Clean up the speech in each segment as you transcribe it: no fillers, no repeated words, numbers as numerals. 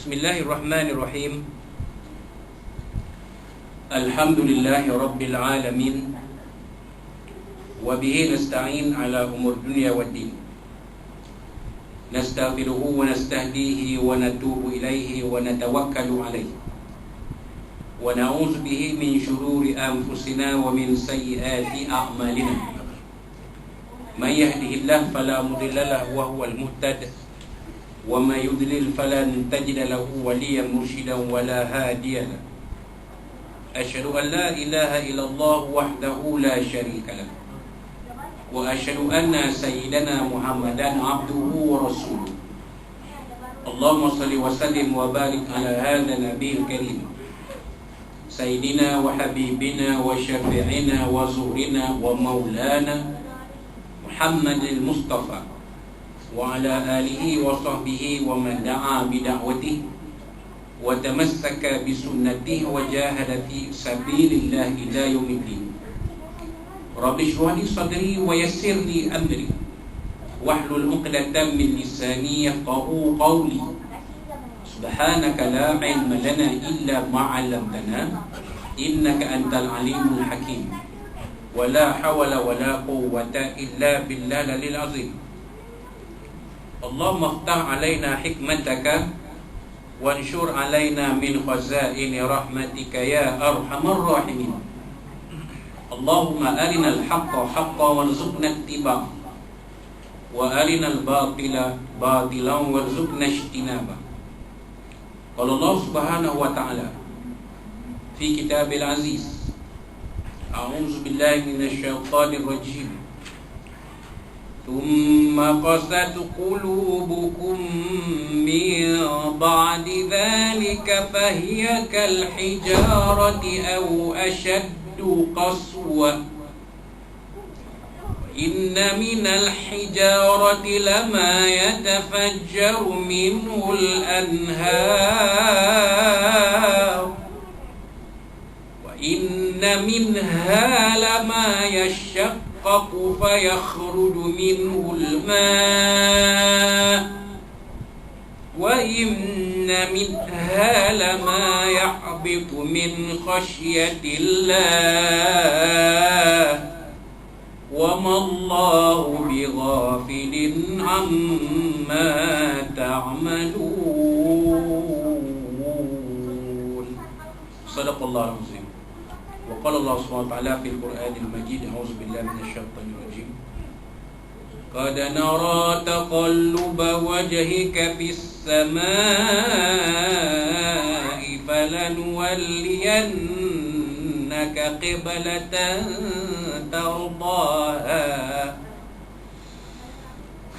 Bismillahirrahmanirrahim. Alhamdulillahi Rabbil Alamin. Wabihi nasta'in ala umur dunia wa din. Nastaghfiruhu wa nastahdihi wa natubu ilaihi wa natawakkalu alaihi. Wa na'udzu bihi min syururi anfusina wa min sayyiati a'malina. Man yahdihillahu fala mudilla lahu wa huwal muhtadi. وَمَا يُضْلِلْ فَلَنْ تَجِدَ لَهُ وَلِيًّا مُرْشِدًا وَلَا هَادِيَ لَهُ أَشْهَدُ أَنْ لَا إِلَهَ إِلَّا اللَّهُ وَحْدَهُ لَا شَرِيكَ لَهُ وَأَشْهَدُ أَنَّ سَيِّدَنَا مُحَمَّدًا عَبْدُهُ وَرَسُولُهُ اللهم صل وسلم وبارك على هذا النبي الكريم سيدنا وحبيبنا وشفيعنا وزهرنا ومولانا محمد المصطفى وعلى آله وصحبه ومن دعا بدعوته وتمسك بسنته وجاهد في سبيل الله إلى يوم الدين. رب اشرح لي صدري ويسر لي أمري واحلل عقدة من لساني يفقهوا قولي. سبحانك لا علم لنا إلا ما علمتنا إنك أنت العليم الحكيم. ولا حول ولا قوة إلا بالله العلي العظيم. اللهم افتح علينا حكمتك وانشر علينا من خزائن رحمتك يا أرحم الراحمين. اللهم أرنا الحق حقا وارزقنا اتباعه وأرنا الباطل باطلا وارزقنا اجتنابه. قال الله سبحانه وتعالى في كتاب العزيز أعوذ بالله من الشيطان الرجيم ثم قست قلوبكم من بعد ذلك فهي كالحجارة أو أشد قسوة إن من الحجارة لما يتفجر منه الأنهار وإن منها لما يشقق فيخرج منه الماء وإن منها لما يحبط من خشية الله وما الله بغافل عما تعملون. صدق الله العظيم. وقال الله سبحانه وتعالى في القرآن المجيد أعوذ بالله من الشيطان الرجيم قد نرى تقلب وجهك في السماء فلنولينك قبلة ترضاها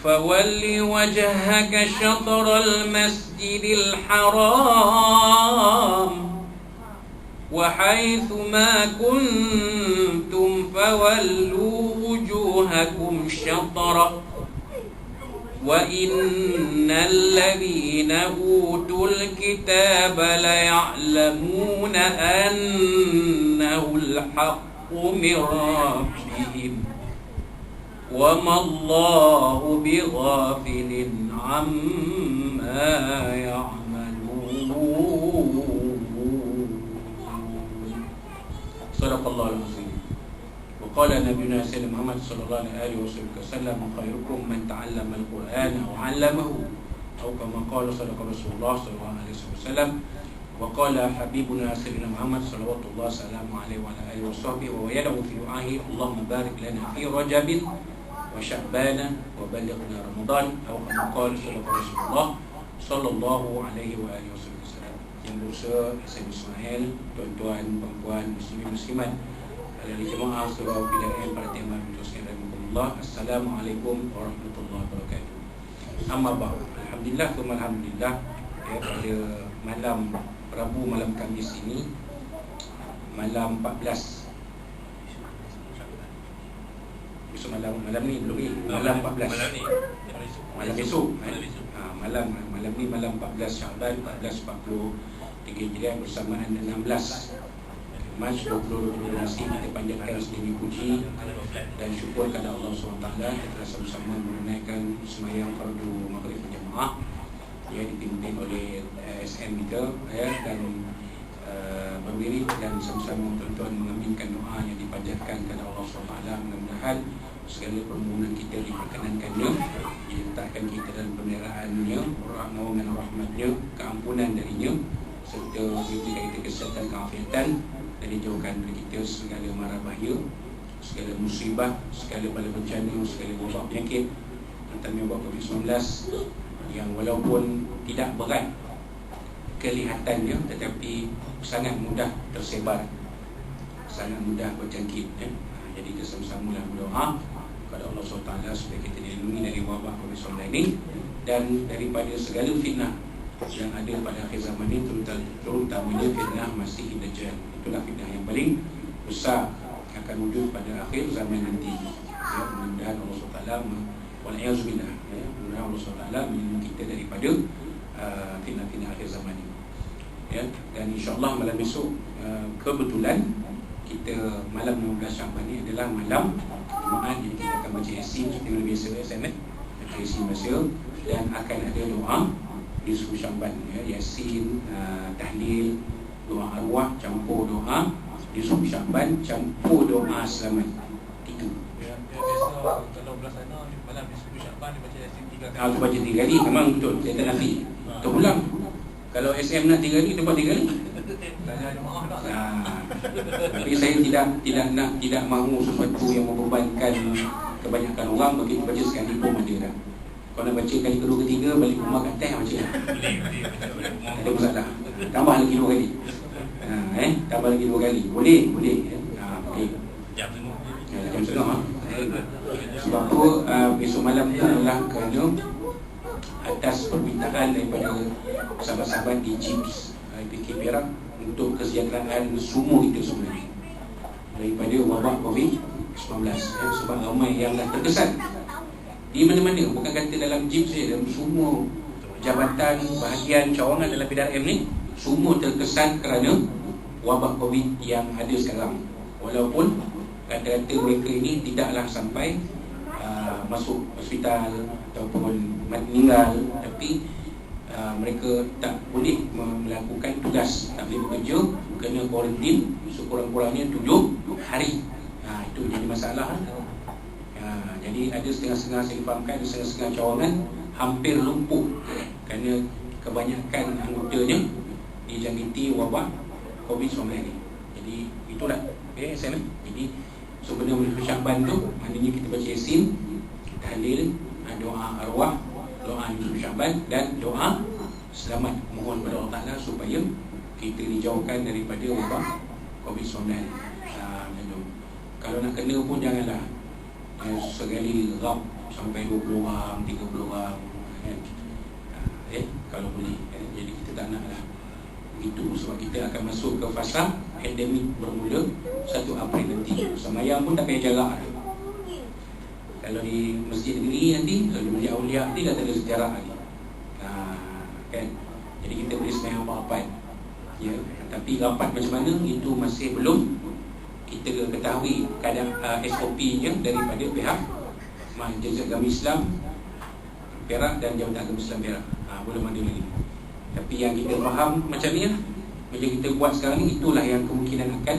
فول وجهك شطر المسجد الحرام وحيث ما كنتم فولوا وجوهكم شطرة وإن الذين أوتوا الكتاب ليعلمون أنه الحق من ربهم وما الله بغافل عما يعملون. Sadaqallahu al-azim. Wa qala nabiyuna sayyidina Muhammad sallallahu alaihi wasallam khairukum man ta'allama al-Qur'ana wa 'allamahu atau kama qala sadaqa Rasulullah sallallahu alaihi wasallam. Wa qala habibuna sayyidina Muhammad sallallahu alaihi wa alihi washabbihi wa yadahu fi du'ahi Allahumma barik lana fi Rajabin wa Sya'ban wa ballighna Ramadan atau kama qala sadaqa Rasulullah sallallahu alaihi wa alihi wasallam. Yang berusaha Hasan Ismail, tuan-tuan, perempuan, muslimin muslimat, ahli jemaah surau PDAM para timah Hussein rahimahullah. Assalamualaikum warahmatullahi wabarakatuh. Amma ba'd. Alhamdulillah thumma alhamdulillah, ya, pada malam Rabu malam Khamis ini malam 14 besok malam ni belum ni malam 14 malam besok malam ni malam 14 Syaban 1443 Hijriah bersamaan 16 Mac 2020 kita panjatkan sedemikian puji dan syukur kepada Allah SWT. Kita telah sama-sama menunaikan sembahyang fardu maghrib berjamaah yang dipimpin oleh ASN SM kita dan berdiri dan sama-sama tuan-tuan mengaminkan doa yang dipanjatkan kepada Allah SWT. Mudah-mudahan segala permohonan kita diperkenankannya, diletakkan kita dalam pemeliharaan-Nya, naungan rahmat-Nya, keampunan darinya, serta diberikan kita kesihatan, keafiatan, dan dijauhkan dari kita segala mara bahaya, segala musibah, segala bala bencana, segala wabak penyakit, antaranya wabak COVID-19 yang walaupun tidak berat kelihatannya tetapi sangat mudah tersebar, sangat mudah berjangkit. Jadi kita sama-sama berdoa kepada Allah SWT supaya kita dilindungi dari wabak COVID-19 ini dan daripada segala fitnah yang ada pada akhir zaman ini, terutamanya fitnah Masih Dajjal. Itulah fitnah yang paling besar akan wujud pada akhir zaman nanti. Mudah-mudahan Allah SWT wal'iyahzubillah, mudah-mudahan Allah SWT melindungi kita daripada fitnah-fitnah akhir zaman ini. Dan insyaAllah malam besok kebetulan kita malam 15 Syawal ni adalah malam Jumaat, jadi kita akan baca Yasin seperti biasa baca Yasin biasa, dan akan ada doa di subuh Syawal, Yasin, tahlil, doa arwah campur doa di subuh Syawal campur doa selamat. Itu. Besok kalau belah sana malam di subuh Syawal dia baca Yasin 3 kali. Baca 3 kali memang betul, saya tak nafi. Terulang. Kalau SM nak 3 kali, dapat 3 kali. Tanya jemaah tak? Tapi saya tidak mahu sesuatu yang membebankan kebanyakan orang. Begitu baca sekali pun ada dah. Kalau nak baca kali kedua ketiga, balik rumah kat teh baca lah. Tak ada masalah. Tambah lagi 2 kali. Tambah lagi 2 kali. Boleh. Boleh. Jam 5. Jam setengah. Sebab tu besok malam tu adalah kerana atas permintaan daripada sahabat-sahabat di JIPS IPK Perak untuk kesejahteraan semua kita sebenarnya daripada wabak COVID-19. Sebab ramai yang dah terkesan di mana-mana, bukan kata dalam JIPS saja, dalam semua jabatan, bahagian, cawangan dalam PDRM ni semua terkesan kerana wabak COVID yang ada sekarang. Walaupun kata-kata mereka ini tidaklah sampai masuk hospital ataupun meninggal, tapi mereka tak boleh melakukan tugas, tak boleh bekerja, kena kuarantin sekurang-kurangnya 7 hari. Itu jadi masalah. Jadi ada setengah-setengah, saya fahamkan, ada setengah-setengah cawangan hampir lumpuh kerana kebanyakan anggotanya dijangkiti wabak COVID-19 ini. Jadi itulah saya. Jadi sebenarnya Sya'ban tu maknanya kita baca Yasin, tahlil, doa arwah, doa di Sya'ban, dan doa selamat, mohon pada Allah Ta'ala supaya kita dijauhkan daripada wabak COVID-19. Kalau nak kena pun janganlah sekali rap sampai 20 orang, 30 orang kalau boleh. Jadi kita tak nak lah itu, sebab kita akan masuk ke fasa endemik bermula 1 April nanti. Semayang pun tak payah jarak. Kalau di masjid negeri nanti, kalau di masjid Aulia nanti dah tak ada sejarah lagi. Kan? Jadi kita boleh semayang rapat. Tapi rapat macam mana itu masih belum kita ketahui keadaan SOP-nya daripada pihak Majlis Agama Islam Perak dan Jabatan Agama Islam Perak. Belum ada lagi. Tapi yang kita faham macam ni, macam kita buat sekarang ni, itulah yang kemungkinan akan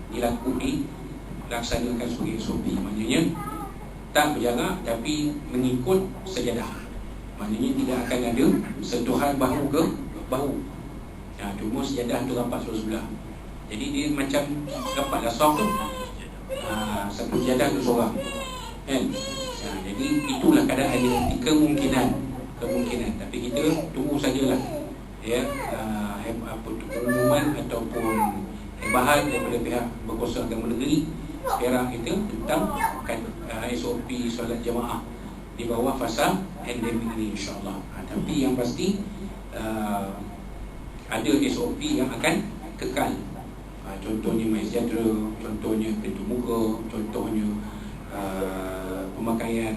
dilaksanakan sebagai SOP. Maknanya tak berjarak tapi mengikut sejadah. Maknanya tidak akan ada sentuhan bahu ke bahu. Cuma sejadah tu rapat sebelah. Jadi dia macam rapatlah soft tu. Satu sejadah tu seorang. Kan? Jadi itulah keadaan dia. Kemungkinan. Tapi kita tunggu sajalah. Pengumuman ataupun bahan daripada pihak berkuasa agama negeri Perak itu tentang SOP solat jemaah di bawah fasa endemik ini, insyaAllah. Tapi yang pasti ada SOP yang akan kekal. Contohnya MySejahtera, contohnya pintu muka, contohnya pemakaian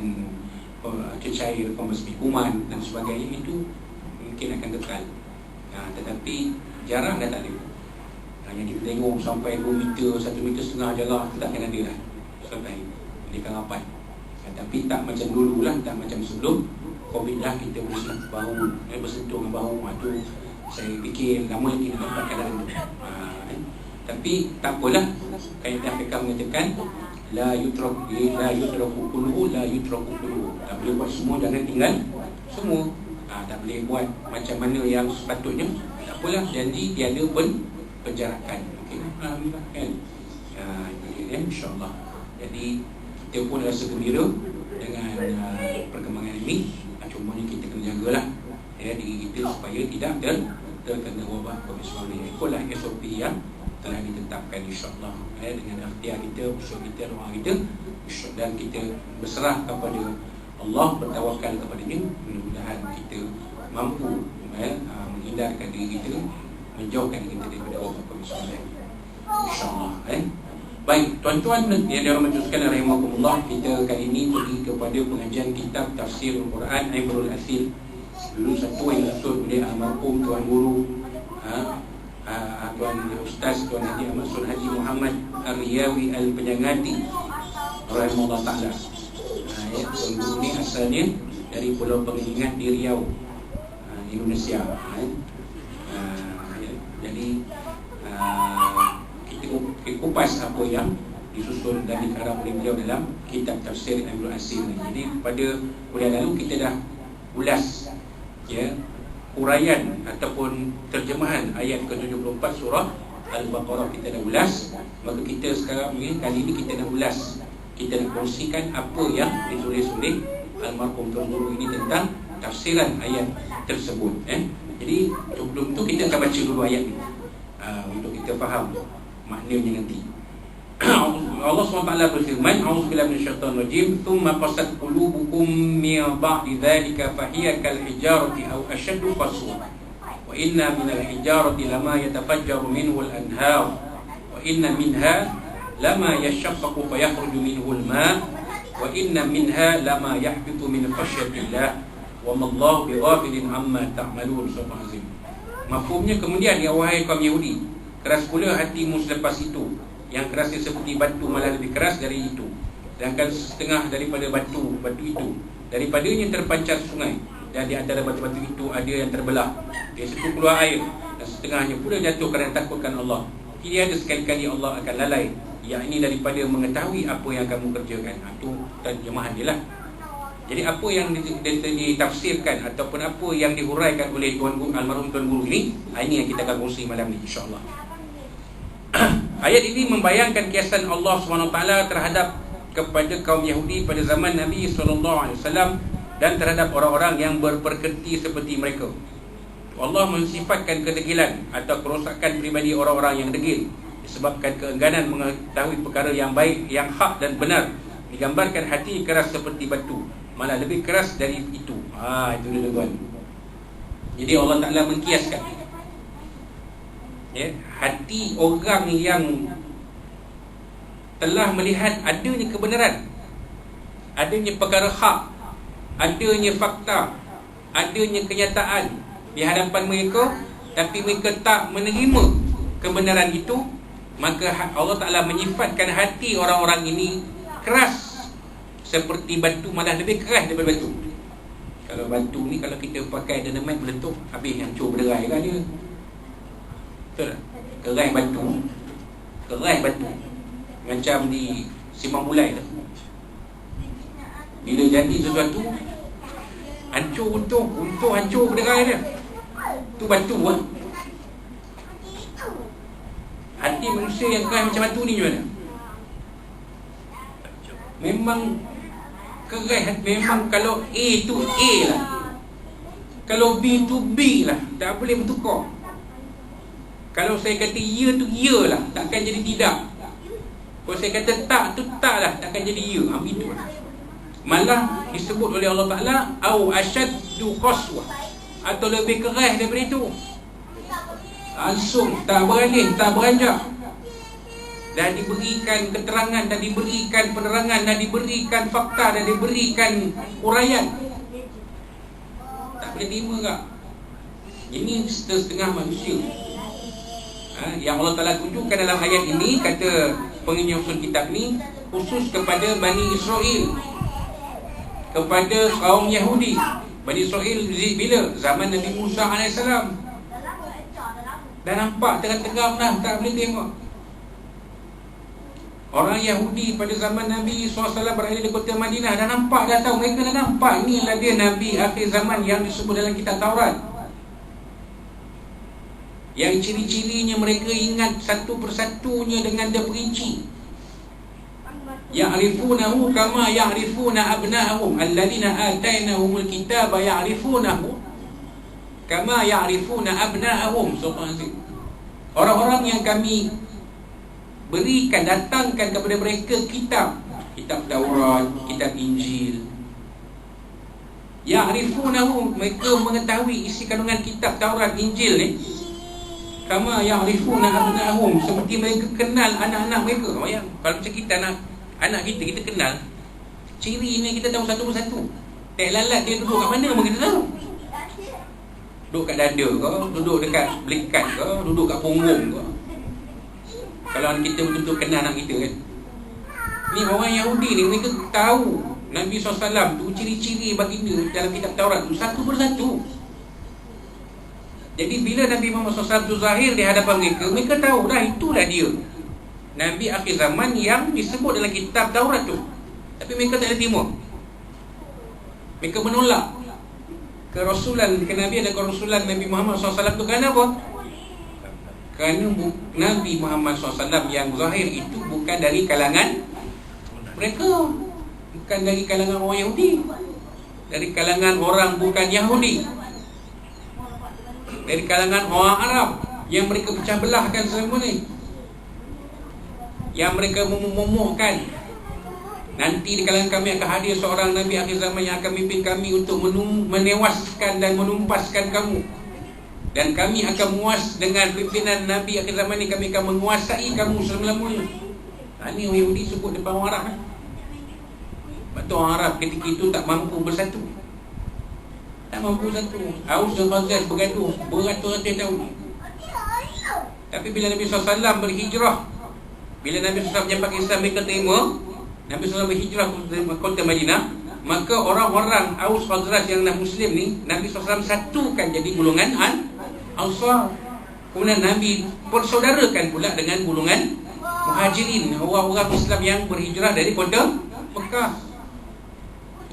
cecair pembasmi kuman dan sebagainya, itu mungkin akan kekal. Tetapi jarang dah tak ada. Yang kita tengok sampai 2 meter, 1,5 meter jarak, tak akan ada dah sampai mereka rapat. Tapi tak macam dulu lah, tak macam sebelum COVID lah, kita boleh bahu, bersentuh dengan bahu. Itu Saya fikir lama lagi nak dapat kadar itu. Tapi tak apalah. Kaedah fiqh mengatakan la yutraku kulluhu. Tak boleh buat semua, jangan tinggal semua. Tak boleh buat macam mana yang sepatutnya. Tak apalah, jadi tiada penjarakan. Okey, alhamdulillah kan. InsyaAllah. Jadi kita pun rasa gembira dengan perkembangan ini. Cumanya kita kena jagalah diri kita supaya tidak terkena wabak COVID-19. Ikutlah SOP yang telah ditetapkan, insyaAllah, dengan ikhtiar kita, usaha kita, doa kita, dan kita berserah kepada Allah, bertawakal kepada-Nya. Mudah-mudahan kita mampu menghindarkan diri kita, menjauhkan kita daripada wabak COVID-19, insyaAllah. Baik, tuan-tuan yang dirahmati sekalian rahimakumullah, kita kali ini pergi kepada pengajian kitab Tafsir Al-Quran Ibrul Asil. Dulu satu yang disusun oleh almarhum Tuan Guru Tuan Ustaz Tuan Haji Ahmad Sul Haji Muhammad Ar-Riyawi Al-Penyangati rahimahullah ta'ala. Tuan Guru ni asalnya dari Pulau Pengingat di Riau, Indonesia. Jadi kita kupas apa yang disusun dan dikarang oleh beliau dalam kitab Tafsir Ibrul Asil ni. Jadi pada kuliah lalu kita dah ulas uraian ataupun terjemahan ayat ke-74 surah Al-Baqarah, kita dah ulas. Maka kita sekarang ni, kali ini kita nak ulas, kita nak kongsikan apa yang ditulis oleh almarhum Tuan Guru ini tentang tafsiran ayat tersebut. Jadi sebelum tu kita akan baca dulu ayat ni untuk kita faham maknanya nanti. Allah SWT berfirman, A'udzubillahi minasyaitonir rajim, "Tsumma qasat qulubukum min ba'di dzalika fahiya kal hijarati aw ashaddu qaswa. Wa inna minal hijarati lama yatafajjaru minhu al-anhar, wa inna minha lama yashaqqaqu fayakhruju minhu al-ma', wa inna minha lama yahbitu min khashyatillah, wa ma Allahu bighafilin amma ta'malun." Subhanallah azim. Mafhumnya kemudian, ya wahai kaum Yahudi, keras pula hatimu selepas itu. Yang kerasnya seperti batu, malah lebih keras dari itu. Sedangkan setengah daripada batu itu, daripadanya terpancar sungai, dan di antara batu-batu itu ada yang terbelah, dia situ keluar air, dan setengahnya pula jatuh kerana takutkan Allah. Tidak ada sekali-kali Allah akan lalai, yakni daripada mengetahui apa yang kamu kerjakan. Itu terjemahan dia lah. Jadi apa yang ditafsirkan ataupun apa yang dihuraikan oleh Tuan Guru, almarhum Tuan Guru ini yang kita akan kongsi malam ni, insyaAllah. Ayat ini membayangkan kiasan Allah SWT terhadap kepada kaum Yahudi pada zaman Nabi SAW dan terhadap orang-orang yang berperkerti seperti mereka. Allah mensifatkan kedegilan atau kerosakan pribadi orang-orang yang degil disebabkan keengganan mengetahui perkara yang baik, yang hak dan benar. Digambarkan hati keras seperti batu, malah lebih keras dari itu. Itu dia tuan. Jadi Allah Ta'ala mengkiaskan hati orang yang telah melihat adanya kebenaran, adanya perkara hak, adanya fakta, adanya kenyataan di hadapan mereka, tapi mereka tak menerima kebenaran itu, maka Allah Ta'ala menyifatkan hati orang-orang ini keras seperti batu, malah lebih keras daripada batu. Kalau batu ni, kalau kita pakai dynamite meletup, habis hancur berderai kan dia. Betul tak? Keras batu macam di Simpang Bulai tu. Bila jadi sesuatu, hancur untung hancur berderai dia. Tu batu lah. Hati manusia yang keras macam batu ni macam mana? Memang keras. Memang kalau A tu A lah, kalau B tu B lah, tak boleh bertukar. Kalau saya kata ya tu ya lah, takkan jadi tidak. Kalau saya kata tak tu tak lah, takkan jadi ya. Itu lah. Malah disebut oleh Allah Ta'ala au asyaddu qaswah, atau lebih keras daripada itu. Langsung tak beralih, tak beranjak. Dan diberikan keterangan, dan diberikan penerangan, dan diberikan fakta, dan diberikan uraian. Tak boleh terima tak? Ini setengah manusia. Yang Allah Ta'ala tunjukkan dalam ayat ini, kata penyusun kitab ni, khusus kepada Bani Israel, kepada kaum Yahudi. Bani Israel bila? Zaman Nabi Musa AS. Dah nampak terang-terang dah, tak boleh tengok. Orang Yahudi pada zaman Nabi SAW berada di kota Madinah dah nampak, dah tahu, mereka dah nampak inilah dia Nabi akhir zaman yang disebut dalam kitab Taurat. Yang ciri-cirinya mereka ingat satu persatunya dengan dia perinci. Ya'rifunahu kama ya'rifuna abna'ahum alladhina atainahumul kitaba ya'rifunahu kama ya'rifuna abna'ahum. Orang-orang yang kami berikan, datangkan kepada mereka kitab Taurat, kitab Injil. Ya'rifunahu, mereka mengetahui isi kandungan kitab Taurat, Injil ni. Kama ya'rifuna abna'ahum, seperti mereka kenal anak-anak mereka. Kalau macam kita anak kita kenal. Ciri ni kita tahu satu persatu. Tak lalat dia duduk kat mana pun kita tahu. Duduk kat dada ke, duduk dekat belikat ke, duduk kat punggung ke. Kalau kita betul-betul kenal anak kita kan. Ni orang Yahudi ni, mereka tahu Nabi SAW tu ciri-ciri baginda dalam kitab Taurat tu satu persatu. Jadi bila Nabi Muhammad SAW tu zahir di hadapan mereka, mereka tahu dah itulah dia Nabi akhir zaman yang disebut dalam kitab Taurat tu. Tapi mereka tak ada terima. Mereka menolak kerasulan, kenabian dan kerasulan Nabi Muhammad SAW tu. Kerana apa? Kerana Nabi Muhammad SAW yang zahir itu bukan dari kalangan mereka, bukan dari kalangan orang Yahudi, dari kalangan orang bukan Yahudi, dari kalangan orang Arab yang mereka pecah belahkan selama ni, yang mereka memohkan nanti di kalangan kami akan hadir seorang Nabi akhir zaman yang akan memimpin kami untuk menewaskan dan menumpaskan kamu, dan kami akan muas dengan pimpinan Nabi akhir zaman ni, kami akan menguasai kamu selama-lamanya. Ini orang Yahudi sebut depan orang Arab. Betul, orang Arab ketika itu tak mampu bersatu. Tak mampu bersatu. Aus dan Khazraj bergaduh beratus-ratus tahun. Tapi bila Nabi SAW berhijrah, bila Nabi SAW menyampaikan Islam, mereka terima. Nabi SAW berhijrah ke kota Madinah, maka orang-orang Aus Khazraj yang dah Muslim ni, Nabi SAW satukan jadi golongan Ansar. Kemudian Nabi persaudarakan pula dengan golongan Muhajirin, orang-orang Islam yang berhijrah dari kota Mekah.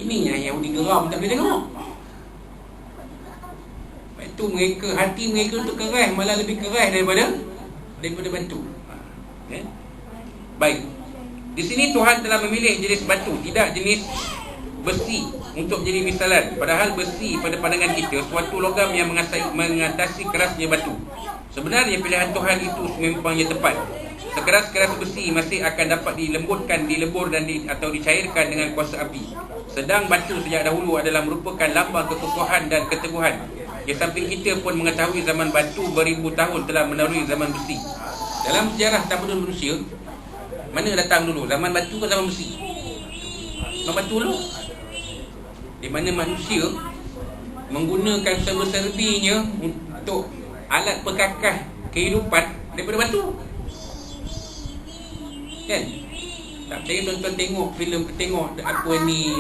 Ini yang Yahudi geram, tak boleh tengok. Itu mereka, hati mereka tu keras, malah lebih keras daripada batu. Baik. Di sini Tuhan telah memilih jenis batu, tidak jenis besi untuk jadi misalan. Padahal besi pada pandangan kita suatu logam yang mengatasi kerasnya batu. Sebenarnya pilihan Tuhan itu memangnya tepat. Sekeras-keras besi masih akan dapat dilembutkan, dilebur atau dicairkan dengan kuasa api. Sedang batu sejak dahulu adalah merupakan lambang kekokohan dan keteguhan. Di samping kita pun mengetahui zaman batu beribu tahun telah melalui zaman besi. Dalam sejarah tamadun manusia, mana datang dulu, zaman batu ke zaman besi? Zaman batu dulu. Di mana manusia menggunakan serba-serbinya untuk alat perkakah kehidupan daripada batu. Kan? Tak percaya tuan-tuan tengok filem, tengok apa ni,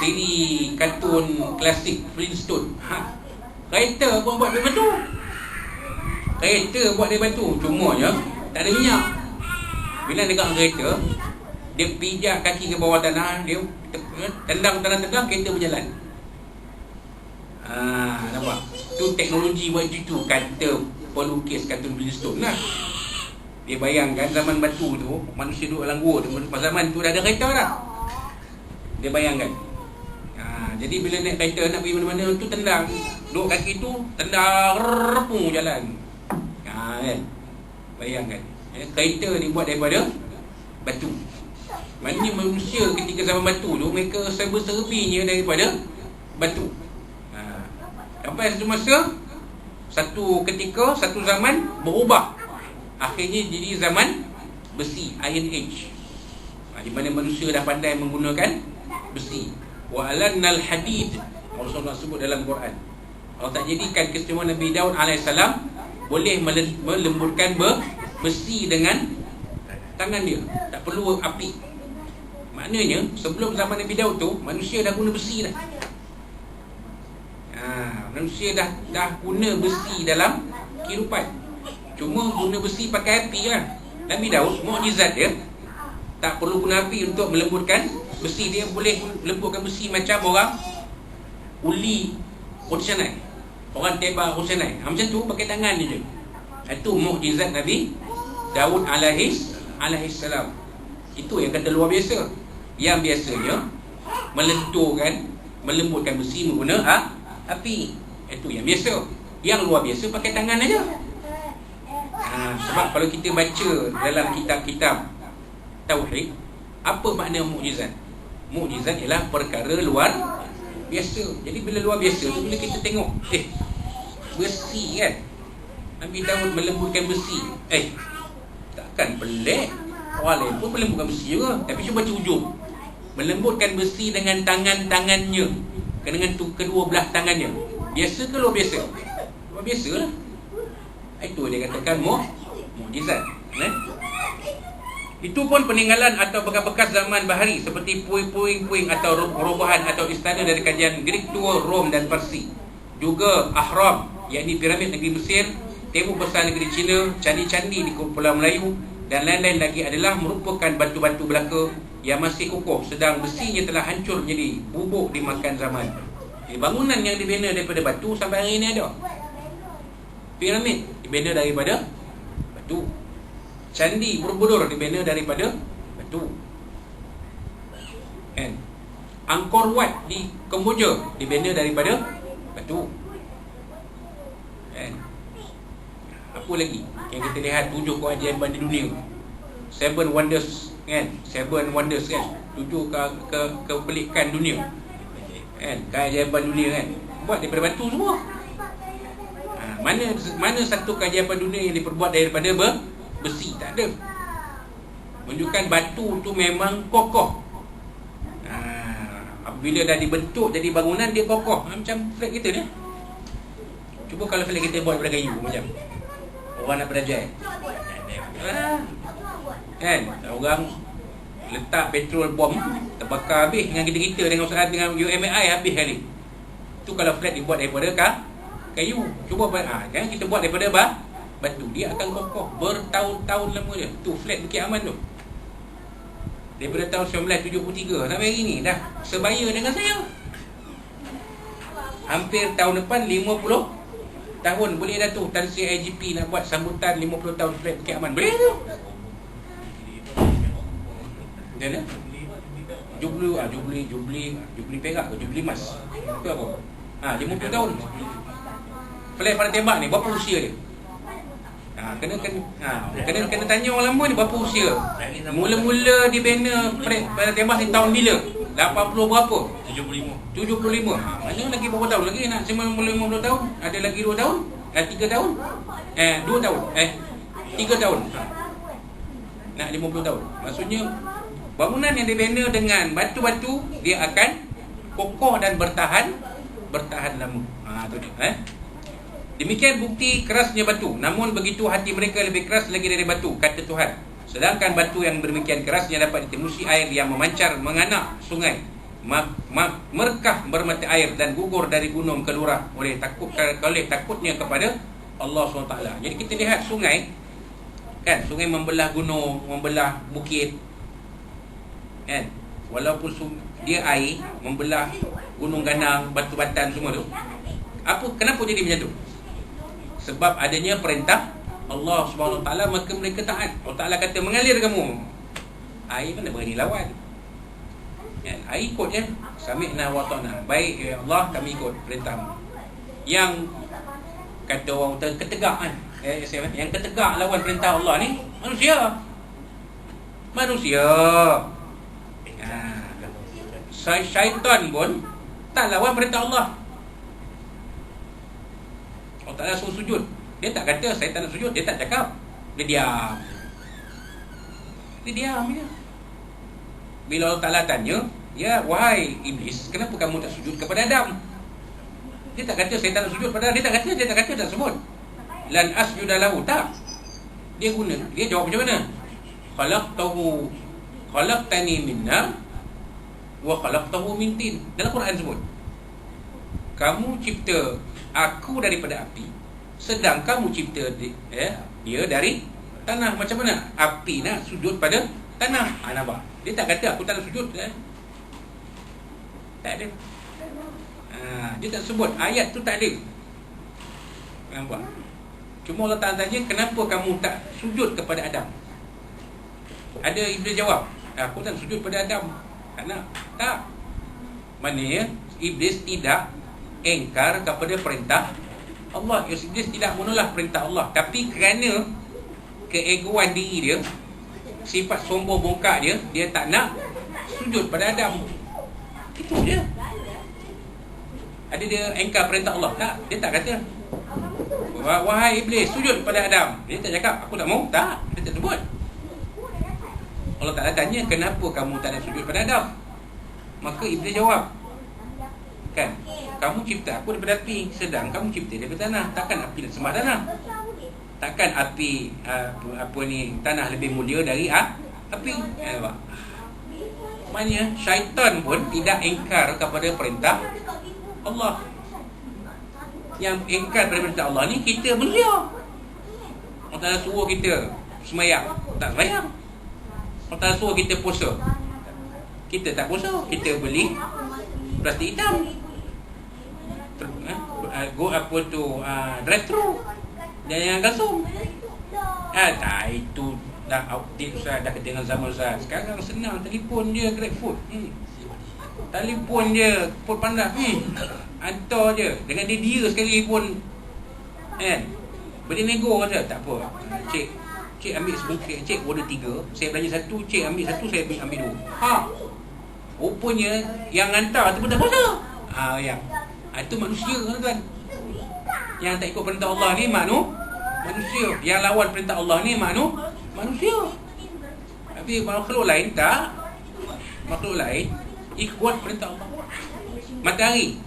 siri kartun klasik Flintstone. Kereta pun buat dari batu. Kereta buat dari batu, cumanya tak ada minyak. Bila dekat kereta, dia pijak kaki ke bawah tanah, dia tendang, kereta berjalan. Nampak? Tu teknologi waktu itu, kata pelukis kartun Flintstone lah. Dia bayangkan zaman batu tu, manusia duduk dalam gua tu, pada zaman tu dah ada kereta dah. Dia bayangkan. Jadi bila naik kereta nak pergi mana-mana tu tendang, duduk kaki tu tendang, repung jalan. Kan? Bayangkan. Kereta dibuat daripada batu. Maknanya manusia ketika zaman batu tu, mereka serba-serbinya daripada batu. Sampai satu masa, satu ketika, satu zaman berubah. Akhirnya jadi zaman besi, Iron Age, di mana manusia dah pandai menggunakan besi. Wa alannal hadid, Rasulullah sebut dalam Quran. Allah tak jadikan keistimewaan Nabi Daud AS boleh melembutkan besi dengan tangan dia, tak perlu api. Maknanya sebelum zaman Nabi Daud tu, manusia dah guna besi dah. Manusia dah guna besi dalam kehidupan. Cuma guna besi pakai api kan. Nabi Daud, mukjizat dia, tak perlu guna api untuk melembutkan besi. Dia boleh lembutkan besi macam orang uli Husnai, orang tebak Husnai. Macam tu pakai tangan dia je. Itu mukjizat Nabi Daud alaihi salam. Itu yang kata luar biasa. Yang biasanya melenturkan, melembutkan besi menggunakan api. Itu yang biasa. Yang luar biasa pakai tangan aja. Sebab kalau kita baca dalam kitab-kitab tauhid, apa makna mukjizat? Mukjizat ialah perkara luar biasa. Jadi bila luar biasa tu, bila kita tengok besi kan, Nabi Daud melembutkan besi, takkan pelik. Orang lain pun melembutkan besi juga. Tapi cuba baca ujung, melembutkan besi dengan tangan-tangannya, dengan kedua belah tangannya. Biasa ke luar biasa? Luar biasa lah. Itu dia katakan mukjizat. Itu pun peninggalan atau bekas-bekas zaman bahari, seperti puing-puing atau robohan atau istana dari kajian Greek tua, Rom dan Parsi. Juga ahram, yakni piramid negeri Mesir, tembok besar negeri China, candi-candi di Kepulauan Melayu dan lain-lain lagi adalah merupakan batu-batu belaka yang masih kokoh, sedang besinya telah hancur menjadi bubuk dimakan zaman. Jadi bangunan yang dibina daripada batu sampai hari ini ada. Piramid dibina daripada batu. Candi Borobudur dibina daripada batu. Angkor Wat di Kemboja dibina daripada batu. Apa lagi yang kita lihat 7 keajaiban di dunia? 7 wonders kan? 7 wonders kan? 7 kepelikan dunia. Keajaiban dunia kan? Buat daripada batu semua. Mana satu keajaiban dunia yang diperbuat daripada besi? Tak ada. Menunjukkan batu tu memang kokoh. Apabila dah dibentuk jadi bangunan, dia kokoh. Macam flat kita ni. Cuba kalau flat kita buat daripada kayu macam orang nak belajar kan, orang letak petrol bom terbakar habis dengan kita dengan usaha dengan UMAI habis kali. Tu kalau flat dibuat daripada kayu. Cuba kan kita buat daripada batu, dia akan kokoh bertahun-tahun lama dia. Tu flat Bukit Aman tu, daripada tahun 1973 sampai hari ni dah sebaya dengan saya. Hampir tahun depan 50 tahun boleh dah tu. Tan Sri IGP nak buat sambutan 50 tahun flat Bukit Aman. Boleh tu. Macam mana? Jubli perak ke Jubli emas? Itu apa? 50 tahun. Flat pada tembak ni berapa usia dia? Kena tanya orang lama ni berapa usia. Mula-mula dibina flat pada tembak ni tahun bila? 80 berapa? 75. Mana lagi berapa tahun lagi nak 50 tahun? Ada lagi 2 tahun? 3 tahun? 2 tahun? 3 tahun. Nak 50 tahun. Maksudnya bangunan yang dibina dengan batu-batu, dia akan kokoh dan bertahan lama. Tu dia. Demikian bukti kerasnya batu. Namun begitu hati mereka lebih keras lagi dari batu, kata Tuhan. Sedangkan batu yang demikian kerasnya dapat ditemusi air yang memancar menganak sungai, merkah bermata air dan gugur dari gunung ke lurah oleh takutnya kepada Allah SWT. Jadi kita lihat sungai kan, sungai membelah gunung, membelah bukit kan, walaupun dia air membelah gunung ganang, batu-batan semua tu. Kenapa jadi macam tu? Sebab adanya perintah Allah SWT, maka mereka taat. Allah Ta'ala kata mengalir kamu. Air mana berani lawan kan? Air ikut je. Sami'na wa ta'na. Baik ya Allah, kami ikut perintahmu. Yang kata orang ketegak kan, yang ketegak lawan perintah Allah ni manusia. Syaitan pun tak lawan perintah Allah. Allah Ta'ala suruh sujud, dia tak kata saya tak nak sujud. Dia tak cakap, dia diam je. Bila Allah Ta'ala tanya, ya wahai iblis, kenapa kamu tak sujud kepada Adam? Dia tak kata saya tak nak sujud pada Adam. Dia tak kata tak sebut lan asjuda lahu. Tak, dia jawab macam mana? Khalaqtani min nar wa khalaqtahu min tin. Dalam Quran sebut, kamu cipta aku daripada api, Sedang kamu cipta dia dari tanah. Macam mana api nak sujud pada tanah? Nampak? Dia tak kata aku tak nak sujud. Tak ada. Dia tak sebut. Ayat tu tak ada. Nampak? Cuma Allah Ta'ala tanya, kenapa kamu tak sujud kepada Adam? Ada Iblis jawab, aku tak sujud pada Adam. Tak nak. Tak. Maknanya Iblis tidak engkar kepada perintah Allah. Iblis tidak menolak perintah Allah, tapi kerana keegoan diri dia, sifat sombong bongkak dia, dia tak nak sujud pada Adam. Itu dia. Ada dia engkar perintah Allah? Tak. Dia tak kata, wahai Iblis, sujud pada Adam. Dia tak cakap, aku tak mau. Tak. Dia tak sebut. Allah Ta'ala tanya, kenapa kamu tak nak sujud pada Adam? Maka Iblis jawab, kan, kamu cipta aku daripada api, sedang kamu cipta daripada tanah. Takkan api nak sembah tanah? Takkan api tanah lebih mulia dari api? Maknanya syaitan pun tidak engkar kepada perintah Allah. Yang engkar pada perintah Allah ni kita manusia. Allah Ta'ala suruh kita semayang, tak semayang. Allah Ta'ala suruh kita puasa, kita tak puasa. Kita beli plastik hitam, drive-thru, jangan gasum. Tak, itu dah outdate Ustaz, dah ketinggalan zaman Ustaz. Sekarang senang, telefon je GrabFood. Telefon je Food Panda. Hantar je. Dengan dia sekali pun, kan, boleh nego kata, tak apa, Cik ambil sebungkit, Cik order 3, saya belanja 1, Cik ambil 1, saya ambil 2. Rupanya yang hantar tu pun tak puasa. Yang itu manusia, tuan. Yang tak ikut perintah Allah ni manusia. Yang lawan perintah Allah ni manusia. Tapi makhluk lain tak. Makhluk lain ikut perintah Allah. Matahari,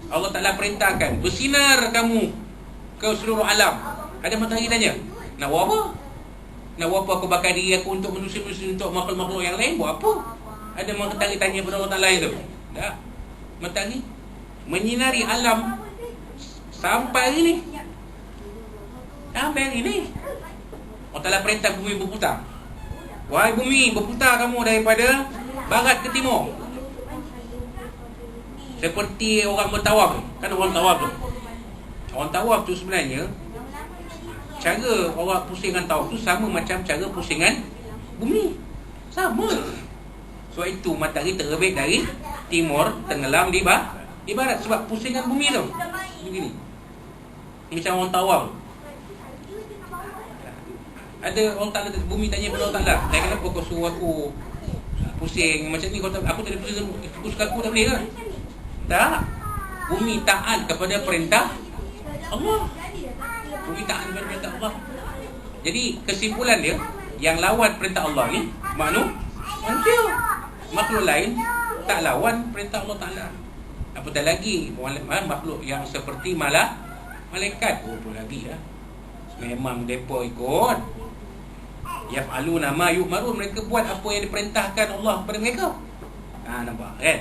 Allah Ta'ala perintahkan, bersinar kamu ke seluruh alam. Ada matahari tanya, nak buat apa? Nak buat apa aku bakar diri aku untuk manusia-manusia, untuk makhluk-makhluk yang lain? Buat apa? Ada matahari tanya pada Allah Ta'ala itu? Tak. Matahari menyinari alam sampai hari ni. Sampai hari ni Allah Ta'ala perintah bumi berputar. Wahai bumi, berputar kamu daripada barat ke timur, seperti orang bertawaf. Kan orang tawaf tu, orang tawaf tu sebenarnya, cara orang pusingkan tawaf tu sama macam cara pusingan bumi. Sama. Sebab itu matahari terbit dari timur, tenggelam di barat. Sebab pusingan bumi tu begini, macam orang tawaf. Ada orang Ta'ala, bumi tanya pada Allah Ta'ala, kenapa kau suruh aku pusing macam ni? Aku tak boleh pusing aku, tak boleh kan? Tak. Bumi taat kepada perintah Allah. Bumi taat kepada perintah Allah. Jadi kesimpulan dia, yang lawan perintah Allah ni manusia. Makhluk lain tak lawan perintah Allah Ta'ala. Apatah lagi makhluk yang seperti malaikat. Apa lagi lah. Memang mereka ikut yaf'aluna ma yu'marun, mereka buat apa yang diperintahkan Allah kepada mereka. Nampak kan?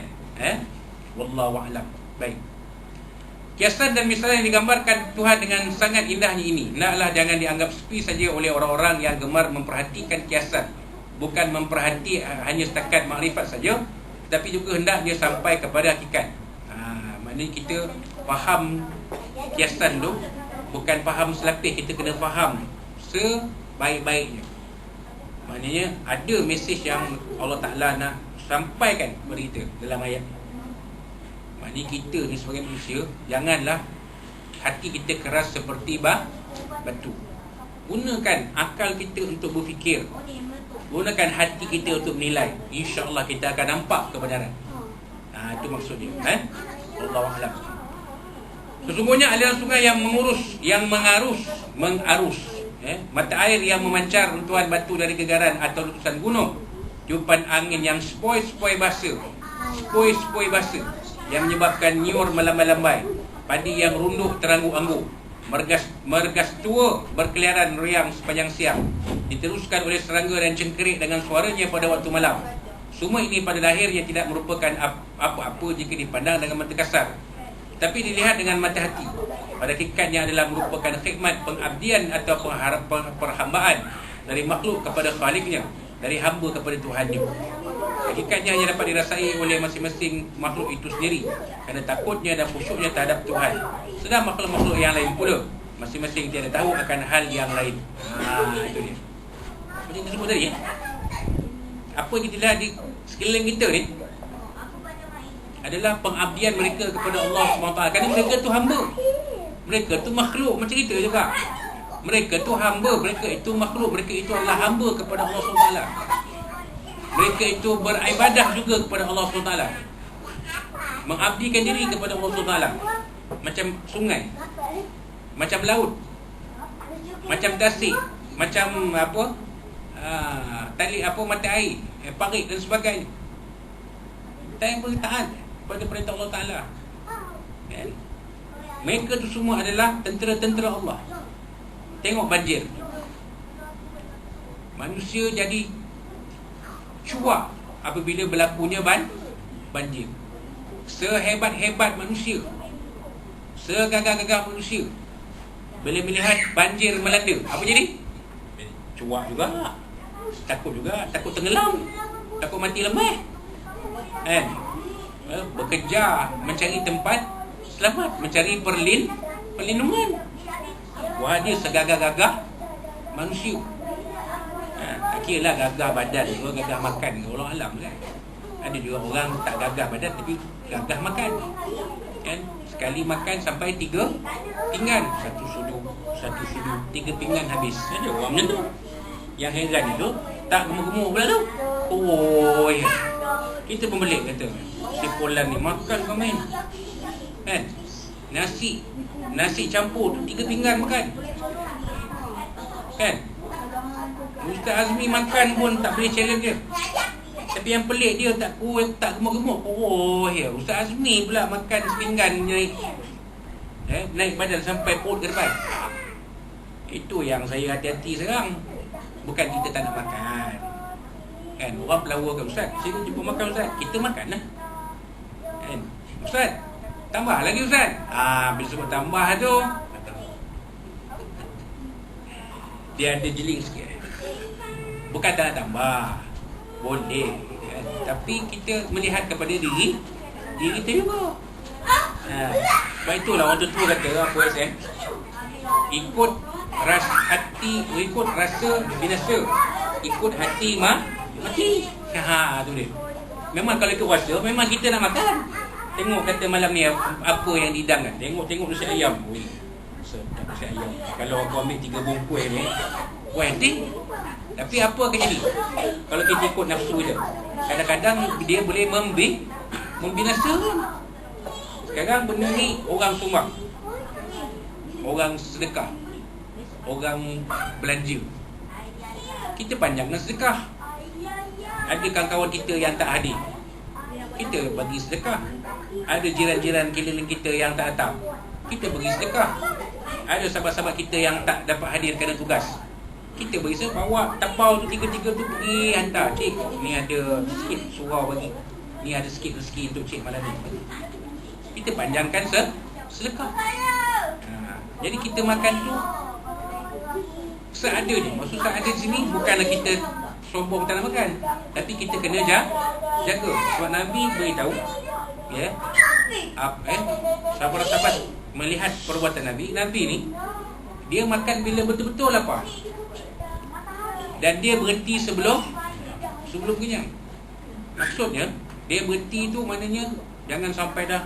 Wallahu a'lam. Baik. Kiasan dan misalan yang digambarkan Tuhan dengan sangat indahnya ini, hendaklah jangan dianggap sepi saja oleh orang-orang yang gemar memperhatikan kiasan. Bukan memperhati hanya setakat makrifat saja, tapi juga hendaknya sampai kepada hakikat. Maknanya kita faham kiasan tu bukan faham selapis, kita kena faham sebaik-baiknya. Maknanya ada mesej yang Allah Ta'ala nak sampaikan kepada kita dalam ayat. Maknanya kita ni sebagai manusia, janganlah hati kita keras seperti batu. Gunakan akal kita untuk berfikir, gunakan hati kita untuk menilai. InsyaAllah kita akan nampak kebenaran. Itu maksudnya. Wallahu a'lam. Sesungguhnya aliran sungai yang mengarus mata air yang memancar runtuhan batu dari gegaran atau letusan gunung, tiupan angin yang sepoi-sepoi basah yang menyebabkan nyiur melambai-lambai, padi yang runduk teranggu-anggu, mergas tua berkeliaran riang sepanjang siang, diteruskan oleh serangga dan cengkerik dengan suaranya pada waktu malam. Semua ini pada lahirnya tidak merupakan apa-apa jika dipandang dengan mata kasar, tapi dilihat dengan mata hati. pada hakikatnya adalah merupakan khidmat pengabdian atau perhambaan dari makhluk kepada Khaliqnya, dari hamba kepada Tuhannya. Hakikatnya hanya dapat dirasai oleh masing-masing makhluk itu sendiri, kerana takutnya dan khusyuknya terhadap Tuhan. Sedang makhluk-makhluk yang lain pula masing-masing tiada tahu akan hal yang lain. Itu dia. Macam kita sebut tadi, apa yang kita lihat di sekeliling kita ni adalah pengabdian mereka kepada Allah SWT. Kerana mereka tu hamba, mereka tu makhluk macam kita juga. Mereka tu hamba, mereka itu makhluk, mereka itu adalah hamba kepada Allah SWT. Mereka itu beribadah juga kepada Allah SWT, mengabdikan diri kepada Allah SWT. Macam sungai, macam laut, macam tasik, macam apa, tali apa, mata air, parit dan sebagainya. Dan bertaat pada perintah Allah Ta'ala. Mereka tu semua adalah tentera-tentera Allah. Tengok banjir, manusia jadi cuak apabila berlakunya banjir. Sehebat-hebat manusia, segagah-gagah manusia, bila melihat banjir melanda, apa jadi? Cuak juga, takut juga, takut tenggelam, takut mati lemah. Bekerja mencari tempat selamat, mencari perlindungan. Wah, dia segagah-gagah manusia. Tak kira lah gagah badan ke gagah makan ke, Allah alam kan. Ada juga orang tak gagah badan tapi gagah makan, kan? Sekali makan sampai 3 pinggan, satu sudu 3 pinggan habis. Ada orang macam tu. Yang heran itu tak gemuk-gemuk pula tu. Oh ya, kita pembelik kata si Polan ni makan kau main, kan? Nasi campur tu 3 pinggan makan, kan? Ustaz Azmi makan pun tak boleh challenge dia. Tapi yang pelik dia tak gemuk-gemuk. Oh ya, Ustaz Azmi pula makan sepinggan naik badan sampai perut ke depan. Itu yang saya hati-hati sekarang. Bukan kita tak nak makan, kan? Orang pelawa kan, Ustaz, saya jumpa makan Ustaz, kita makan lah, kan? Ustaz, tambah lagi Ustaz. Bila sebut tambah tu, dia ada jeling sikit. Bukan tak nak tambah, boleh, kan? Tapi kita melihat kepada diri kita juga. Sebab itulah orang tua kata apa ikut hati, ikut rasa binasa, ikut hati mati. Tu dia. Memang kalau ikut rasa, memang kita nak makan. Tengok kata malam ni apa yang dihidangkan. Tengok nasi ayam. Sedap nasi ayam. Kalau aku ambil 3 bungkus ni, nanti. Tapi apa akan jadi kalau kita ikut nafsu je? Kadang-kadang dia boleh membinasakan. Sekarang benda ni orang sumbang, orang sedekah, orang belanja, kita pandang nak sedekah. Ada kawan-kawan kita yang tak hadir, kita bagi sedekah. Ada jiran-jiran keliling kita yang tak datang, kita bagi sedekah. Ada sahabat-sahabat kita yang tak dapat hadir kerana tugas, kita bagi sedekah. Bawa tapau tu 3 tu pergi hantar, cik ni ada sikit surau bagi, ni ada sikit rezeki untuk cik malam ni. Kita panjangkan sedekah. Jadi kita makan tu seadanya. Maksud seadanya di sini bukanlah kita sombong tak nak makan, tapi kita kena jaga. Sebab Nabi beritahu, ya, sahabat-sahabat melihat perbuatan Nabi ni, dia makan bila betul-betul lapar, dan dia berhenti sebelum kenyang. Maksudnya dia berhenti tu maknanya jangan sampai dah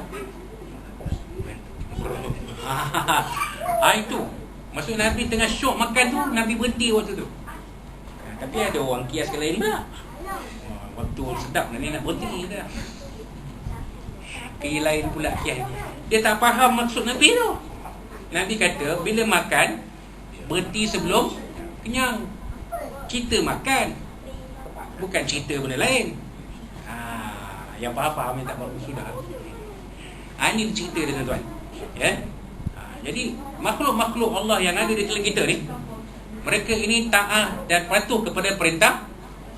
itu maksud Nabi tengah syok makan tu, Nabi berhenti waktu tu. Tapi ada orang kiaskan lain pula. Waktu sedap ni nak berhenti dah. Lain pula kias. Dia tak faham maksud Nabi tu. Nabi kata bila makan berhenti sebelum kenyang. Kita makan, bukan cerita benda lain. Yang faham yang tak faham sudah. Ini cerita dia tuan-tuan, ya. Jadi makhluk-makhluk Allah yang ada di sekeliling kita ni, mereka ini taat dan patuh kepada perintah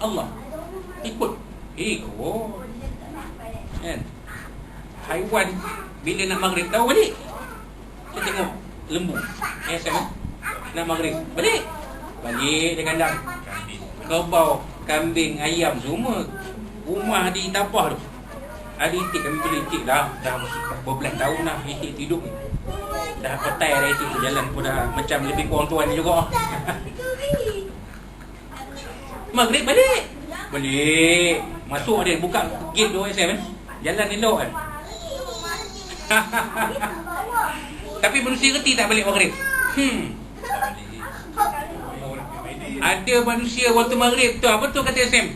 Allah. Ikut. Kan? Haiwan bila nak maghrib tahu balik. Kita tengok lembu. Saya nak maghrib. Balik di kandang. Kerbau, kambing, ayam semua. Rumah di tapah tu. Ada itik, kami beli itik dah berbelas tahun dah itik hidup ni. Dah petai dah itik tu, jalan pun dah macam lebih kurang tuan ni juga. Maghrib balik. Masuk dia, buka gate tu SM kan. Jalan elok kan. Tapi manusia reti tak balik maghrib? Ada manusia waktu maghrib tu, apa tu kata SM?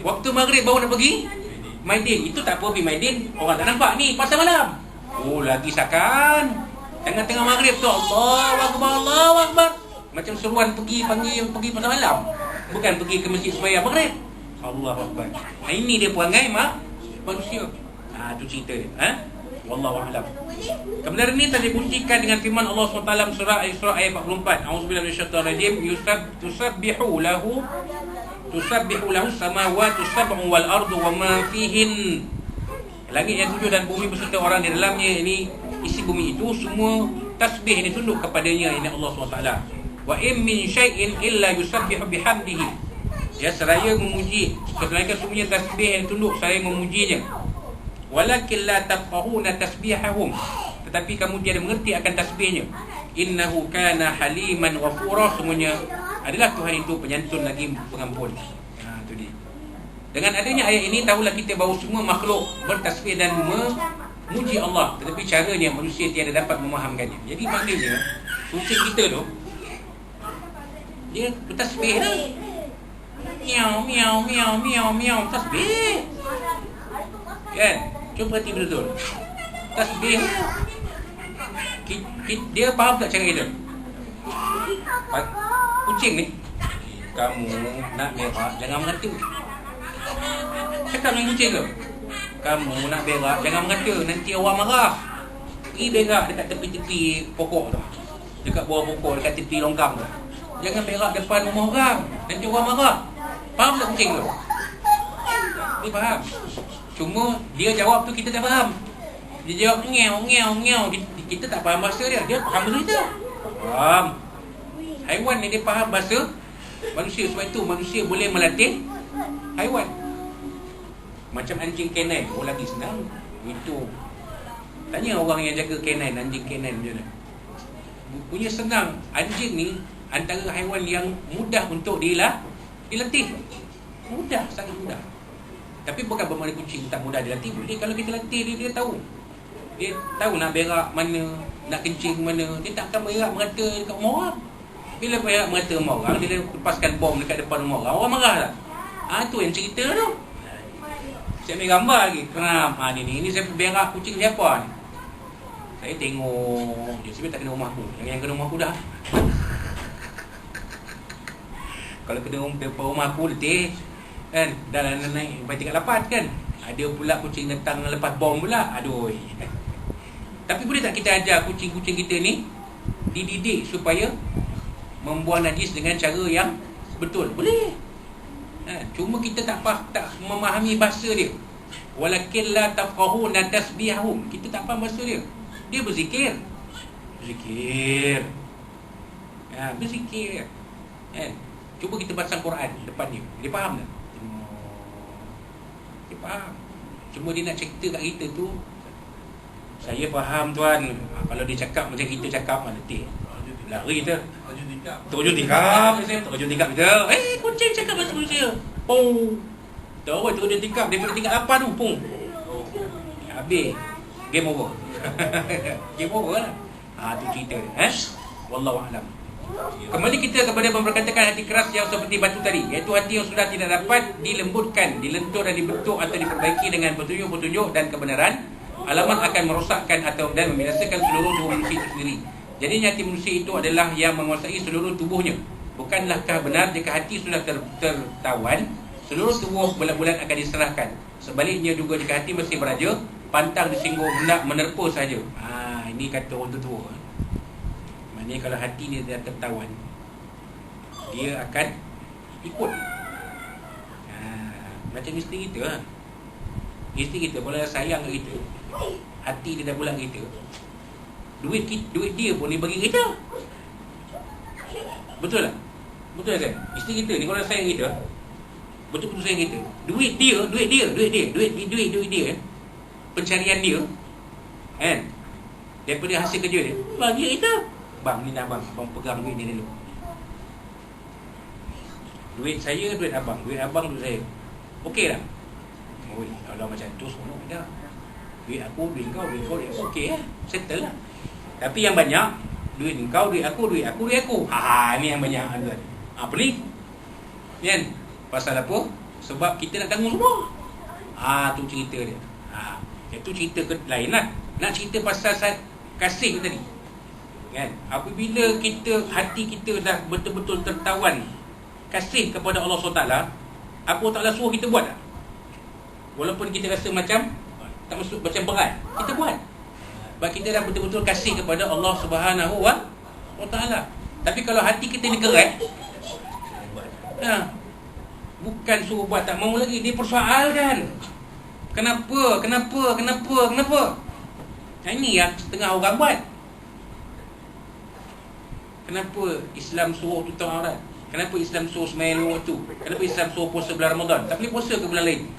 Waktu maghrib baru nak pergi Maidin. Itu tak apa pergi Maidin, orang tak nampak ni pasar malam. Oh lagi sakan tengah-tengah maghrib tu, Allahu Akbar. Macam seruan pergi pasar malam, bukan pergi ke masjid sembahyang maghrib. Allahu Akbar. Ini dia perangai manusia. Tu cerita dia. Wallahu a'lam. Kebenaran ini tadi dibuktikan dengan firman Allah SWT dalam surah Al-Isra ayat 44. A'udzubillahi minasyaitonir rajim. Tusabbihu lahu samawati sab'u wal ardu wa ma fihin. Langit yang tujuh dan bumi beserta orang di dalamnya, ini isi bumi itu semua tasbih ini tunduk kepadanya, ini Allah SWT. Wa in min syai'in illa yusabbihu bihamdihi. Ya, seraya memuji, sedangkan semuanya tasbih yang tunduk seraya memujinya. Walakin la tafqahuna tasbihahum, tetapi kamu tidak mengerti akan tasbihnya. Innahu kana haliman ghafura, semuanya adalah Tuhan itu penyantun lagi pengampun. Itu dia. Dengan adanya ayat ini, tahulah kita bahawa semua makhluk bertasbih dan memuji Allah, tetapi caranya manusia tiada dapat memahamkannya. Jadi maknanya kucing kita tu dia bertasbih dah. Miau miau miau miau miau tasbih. Kan? Cuba perhati betul. Tasbih. Dia faham tak cara itu? Kucing ni, kamu nak berak jangan mengata. Cakap dengan kucing tu, kamu nak berak jangan mengata, nanti awak marah. Pergi berak dekat tepi-tepi pokok tu, dekat bawah pokok, dekat tepi longkang tu. Jangan berak depan rumah orang, nanti orang marah. Faham tak kucing tu? Dia faham. Cuma dia jawab tu kita tak faham. Dia jawab ngeau ngeau ngeau, kita tak faham bahasa dia. Dia faham bahasa kita. Faham. Haiwan ni dia faham bahasa manusia. Sebab itu manusia boleh melatih haiwan. Macam anjing canine. Oh lagi senang. Itu tanya orang yang jaga canine, anjing canine macam mana. Punya senang. Anjing ni antara haiwan yang mudah untuk dilatih. Mudah, sangat mudah. Tapi bukan bermakna kucing tak mudah dilatih. Boleh kalau kita latih dia tahu. Dia tahu nak berak mana, nak kencing mana. Dia tak akan berak merata dekat rumah orang. Bila berak merata rumah orang, dia lepaskan bom dekat depan rumah orang, orang marah tak? Tu yang cerita tu. Saya ambil gambar lagi. Kenapa? Ini saya berak kucing siapa ni? Saya tengok dia sebab tak kena rumah aku. Yang kena rumah aku dah. Kalau kena rumah aku letih kan, dah naik sampai tingkat 8 kan. Ada pula kucing datang lepas bom pula. Aduh. Tapi boleh tak kita ajar kucing-kucing kita ni dididik supaya membuang najis dengan cara yang betul? Boleh. Cuma kita tak memahami bahasa dia. Walakin la tafqahuna tasbihahum. Kita tak faham bahasa dia. Dia berzikir. Berzikir. Cuba kita baca Quran depan dia. Dia faham tak? Dia faham. Cuma dia nak cerita kat kita tu, saya faham tuan. Kalau dia cakap macam kita cakap, letih. Lari kita. Terjun tingkap. Kita. Kucing cakap bahasa manusia. Pung. Tahu terjun tingkap. Daripada tingkat 8 tu. Pung. Habis. Game over. Game over lah. Tu cerita. Wallahu a'lam. Kembali kita kepada memperkatakan hati keras yang seperti batu tadi, iaitu hati yang sudah tidak dapat dilembutkan, dilentur dan dibentuk atau diperbaiki dengan petunjuk-petunjuk dan kebenaran. Alamat akan merosakkan atau dan membinasakan seluruh tubuh manusia itu sendiri. Jadi hati manusia itu adalah yang menguasai seluruh tubuhnya. Bukanlahkah benar jika hati sudah tertawan, seluruh tubuh bulat-bulat akan diserahkan. Sebaliknya juga jika hati masih beraja, pantang disinggung, hendak menerpa saja. Ini kata orang tua. Maknanya kalau hati dia dah tertawan, dia akan ikut. Macam isteri kita lah. Isteri kita kalau sayang kat kita, hati dia dah bulat kita, duit dia pun dia bagi kita. Betul tak? Betul tak? Isteri kita ni kalau sayang kita, betul-betul sayang kita. Duit dia, pencarian dia, kan? Daripada hasil kerja dia, bagi kita. Bang, ni dah abang pegang duit ni dulu. Duit saya, duit abang, duit saya. Okey tak? Oh, kalau macam tu semua dah. Duit aku, duit kau, okey lah. Settle lah. Tapi yang banyak, duit kau, duit aku. Ni yang banyak tuan. Pelik. Kan? Pasal apa? Sebab kita nak tanggung semua. Tu cerita dia. Itu cerita lain lah. Nak cerita pasal kasih tadi. Kan? Apabila hati kita dah betul-betul tertawan kasih kepada Allah SWT, apa Ta'ala suruh kita buat tak? Walaupun kita rasa macam tak masuk, macam berat, kita buat. Sebab kita dah betul-betul kasih kepada Allah Subhanahu wa Ta'ala. Tapi kalau hati kita ni kerat, bukan suruh buat tak mau lagi, dia persoalkan. Kenapa? Ini yang setengah orang buat. Kenapa Islam suruh tutup aurat? Kenapa Islam suruh sembahyang 5 waktu? Kenapa Islam suruh puasa bulan Ramadan? Tak boleh puasa ke bulan lain?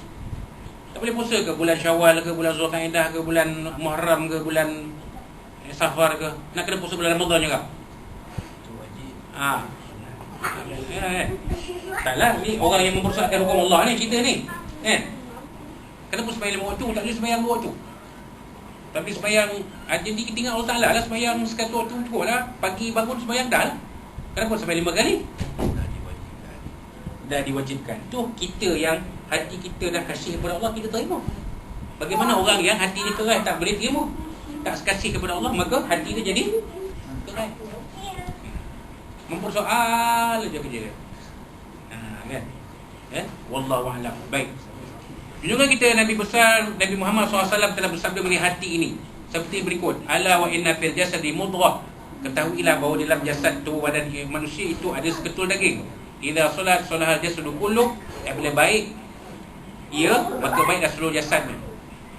Tak boleh puasa ke bulan Syawal ke, bulan Zulkaidah ke, bulan Muharram ke, bulan Safar ke? Nak kena puasa bulan Ramadan juga? Taklah, ni orang yang mempersoalkan hukum Allah ni cerita ni. Kenapa sembahyang 5 waktu? Tak boleh sembahyang 2 waktu. Tapi sembahyang, jadi kita ingat Allah Ta'ala lah, sembahyang sekatu waktu cukup lah. Pagi bangun sembahyang dah lah. Kenapa sampai 5 kali? Dah diwajibkan. Tu kita yang hati kita dah kasih kepada Allah, kita terima. Bagaimana orang yang hati dia keras tak boleh terima, tak kasih kepada Allah, maka hati dia jadi keras. Mempersoal je kerja dia. Kan? Wallahu a'lam. Baik. Junjungan kita Nabi besar Nabi Muhammad SAW telah bersabda mengenai hati ini seperti berikut: ala wa inna fil jasadi mudghah, ketahuilah bahawa dalam jasad tu, badan manusia itu ada seketul daging. Idza solat solahal jasadu kullu, apabila baik ia, maka baiklah seluruh jasadnya,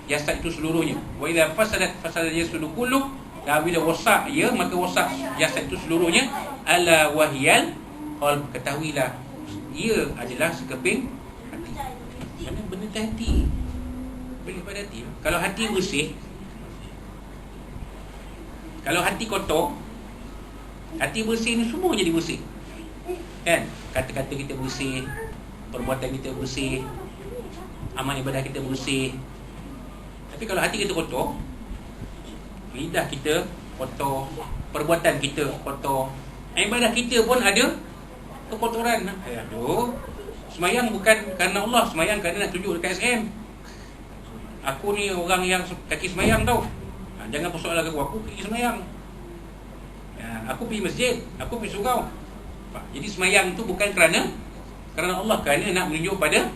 jasad itu seluruhnya. Wa idza fasadat fasada jasadu kullu, dan bila rosak ia, maka rosak jasad itu seluruhnya. Ala wahyal qalb, ketahuilah ia adalah sekeping hati. Mana benda hati? Balik pada hati. Kalau hati bersih, kalau hati kotor, hati bersih ni semua jadi bersih. Kan? Kata-kata kita bersih, perbuatan kita bersih, amal ibadah kita bersih. Tapi kalau hati kita kotor, lidah kita kotor, perbuatan kita kotor, ibadah kita pun ada kekotoran. Aduh, semayang bukan kerana Allah, semayang kerana nak tunjuk dekat SM. Aku ni orang yang kaki semayang tau. Jangan persoalan aku pergi semayang. Aku pergi masjid, aku pergi surau. Jadi semayang tu bukan kerana Allah, kerana nak menunjuk pada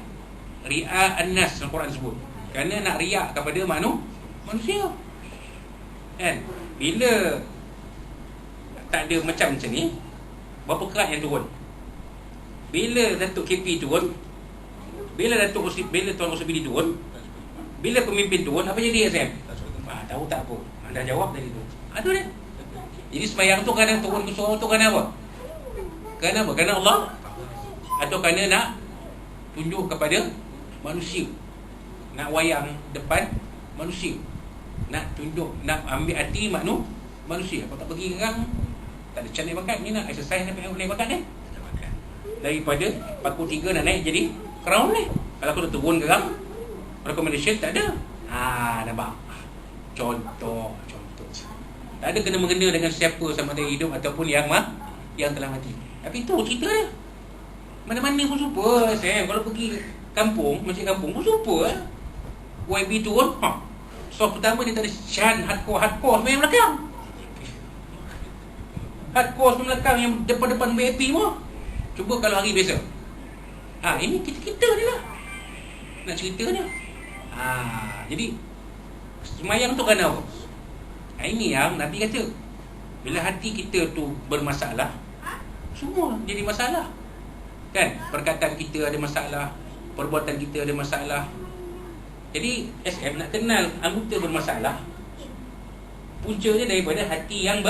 ria'an nas, Al-Quran sebut. Kerana nak riak kepada manusia. Kan? Bila tak ada macam ni, berapa kerat yang turun? Bila Datuk KP turun, bila Tuan Rosbili turun, bila pemimpin turun, apa jadi SM? Tahu tak apa? Anda jawab tadi tu. Aduh dia. Jadi sembahyang tu kadang turun ke surau tu kerana apa? Kerana apa? Kerana Allah? Atau kerana nak tunjuk kepada manusia? Nak wayang depan manusia? Nak tunjuk, nak ambil hati manusia? Apa tak pergi orang? Tak ada channel bakat ni, nak exercise naik bakat ni. Daripada 43 nak naik jadi crown ni. Kalau aku dah turun ke orang, recommendation tak ada. Nampak? Contoh. Tak ada kena-mengena dengan siapa sama ada hidup ataupun yang telah mati. Tapi tu cerita dia. Mana-mana pun super. Kalau pergi kampung, masjid kampung pun super. YB turun, so pertama dia tak ada syan hardcore semua yang belakang. Hardcore semua belakang, yang depan-depan VIP pun. Cuba kalau hari biasa. Ini kita ni lah nak cerita dia. Jadi semayang tu kerana apa? Ini yang Nabi kata, bila hati kita tu bermasalah, semua jadi masalah. Kan? Perkataan kita ada masalah, perbuatan kita ada masalah. Jadi SM nak kenal anggota bermasalah, punca dia daripada hati yang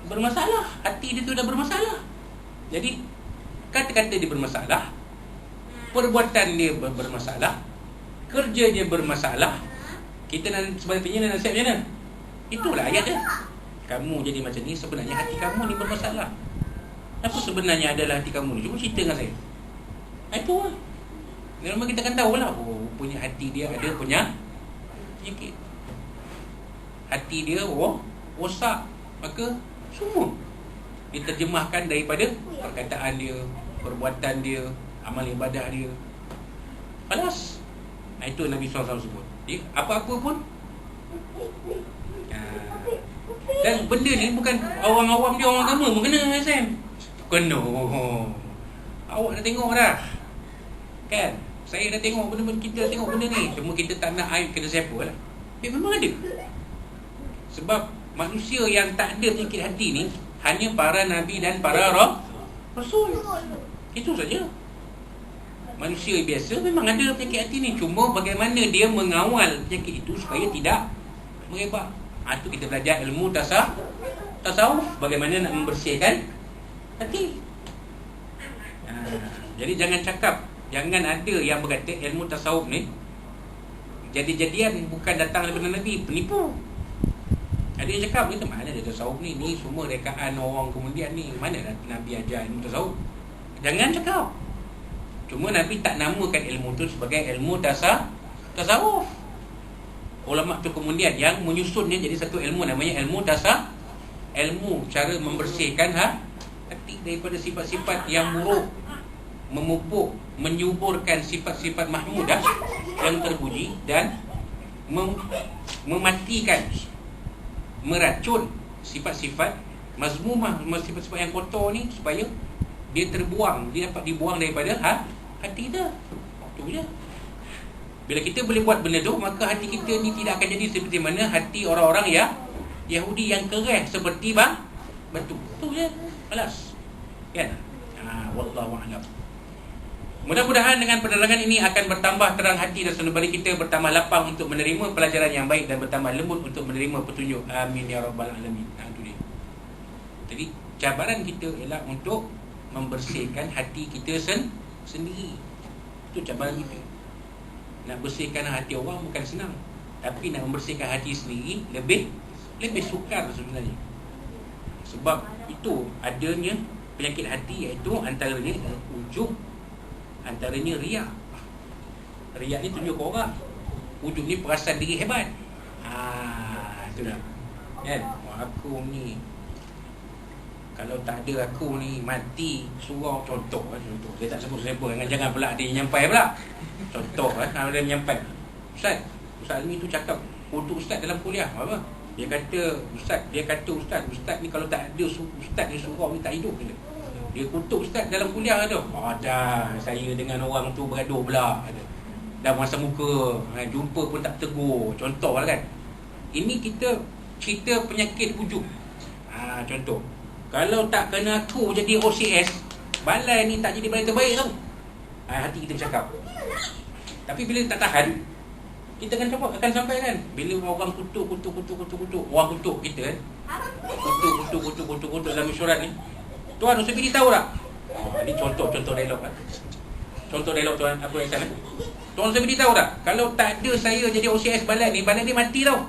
bermasalah. Hati dia tu dah bermasalah. Jadi kata-kata dia bermasalah, perbuatan dia bermasalah, kerja dia bermasalah. Kita nak sebenarnya nasihat macam mana? Itulah ayat dia. Kamu jadi macam ni, sebenarnya hati kamu ni bermasalah. Apa sebenarnya adalah hati kamu ni? Cuba cerita dengan saya. Itu lah. Memang kita akan tahu lah, oh, punya hati dia ada penyakit. Hati dia rosak. Maka semua diterjemahkan daripada perkataan dia, perbuatan dia, amal ibadah dia. Palas. Itu Nabi SAW sebut. Apa-apa pun. Dan benda ni bukan orang awam dia, orang agama pun kena, Sam. Kena. Awak dah tengok dah. Kan? Saya dah tengok benda-benda, kita dah tengok benda ni. Cuma kita tak nak aib kena siapa lah. Memang ada. Sebab manusia yang tak ada penyakit hati ni hanya para nabi dan para rasul. Itu saja. Manusia biasa memang ada penyakit hati ni. Cuma bagaimana dia mengawal penyakit itu supaya tidak merebak. Itu kita belajar ilmu tasawuf. Bagaimana nak membersihkan hati. Jadi jangan ada yang berkata ilmu tasawuf ni jadi-jadian, bukan datang daripada Nabi, penipu. Ada yang cakap, kita mana ada tasawuf ni? Ni semua rekaan orang kemudian ni. Mana Nabi ajar ilmu tasawuf? Jangan cakap. Cuma Nabi tak namakan ilmu tu sebagai ilmu tasawuf. Ulama tu kemudian yang menyusunnya jadi satu ilmu, namanya ilmu ilmu cara membersihkan hati daripada sifat-sifat yang buruk, memupuk, menyuburkan sifat-sifat mahmudah yang terpuji, dan mematikan, meracun sifat-sifat mazmumah, sifat-sifat yang kotor ni, supaya dia terbuang, dia dapat dibuang daripada hati kita. Itu je. Bila kita boleh buat benda tu, maka hati kita ni tidak akan jadi seperti mana hati orang-orang Yahudi yang keras seperti batu. Itu je. Alas. Kan? Wallahu a'lam. Mudah-mudahan dengan penerangan ini akan bertambah terang hati dan sanubari kita, bertambah lapang untuk menerima pelajaran yang baik, dan bertambah lembut untuk menerima petunjuk. Amin ya rabbal alamin. Itu dia. Jadi cabaran kita ialah untuk membersihkan hati kita sendiri. Itu cabaran kita. Nak bersihkan hati orang bukan senang, tapi nak membersihkan hati sendiri lebih sukar sebenarnya. Sebab itu adanya penyakit hati, iaitu antaranya ujub, antaranya riak. Riak ni tunjuk ke orang, ujub ni perasan diri hebat. Itu dah. Kan? Aku ni, kalau tak ada aku ni mati surau, contoh. Dia tak sebut siapa, jangan pula dia nyampai pula. Contoh dia menyampai. Ustaz Almi tu cakap untuk ustaz dalam kuliah apa? Dia kata ustaz ni kalau tak ada ustaz ni surau ni tak hidup dia. Dia kutuk ustaz dalam kuliah tu. Dah saya dengan orang tu bergaduh pula. Dah masa muka, jumpa pun tak tegur. Contoh lah kan. Ini kita cerita penyakit ujub. Contoh. Kalau tak kena aku jadi OCS, balai ni tak jadi balai terbaik tau. Hati kita bercakap. Tapi bila tak tahan, kita akan sampai kan. Bila orang kutuk, orang kutuk kita kan. Kutuk dalam mesyuarat ni. Tuan Usbidi tahu tak? Ini contoh dialog kan. Contoh dialog tuan Abu Ihsan. Tuan Usbidi tahu tak? Kalau tak ada saya jadi OCS balai ni mati tau.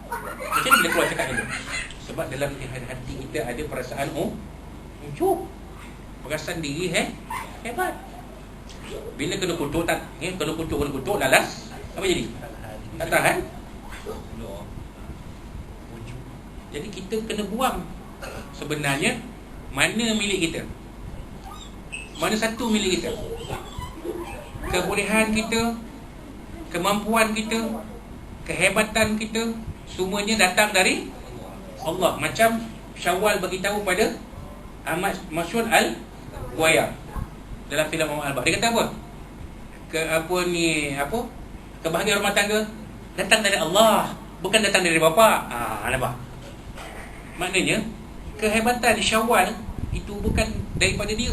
Macam mana bila keluar cakap ni? Sebab dalam hati kita ada perasaan ujub, perasaan diri hebat. Bila kena kutuk lalas, apa jadi? Tak tahan. Jadi kita kena buang. Sebenarnya mana milik kita? Mana satu milik kita? Kebolehan kita, kemampuan kita, kehebatan kita, semuanya datang dari Allah. Macam Syawal bagi tahu pada Ahmad Masyhur Al-Buaya dalam filem Ahmad Al-Bah. Dia kata apa? Kebahagiaan rumah tangga datang dari Allah, bukan datang dari bapa. Nampak? Maknanya kehebatan Syawal itu bukan daripada dia,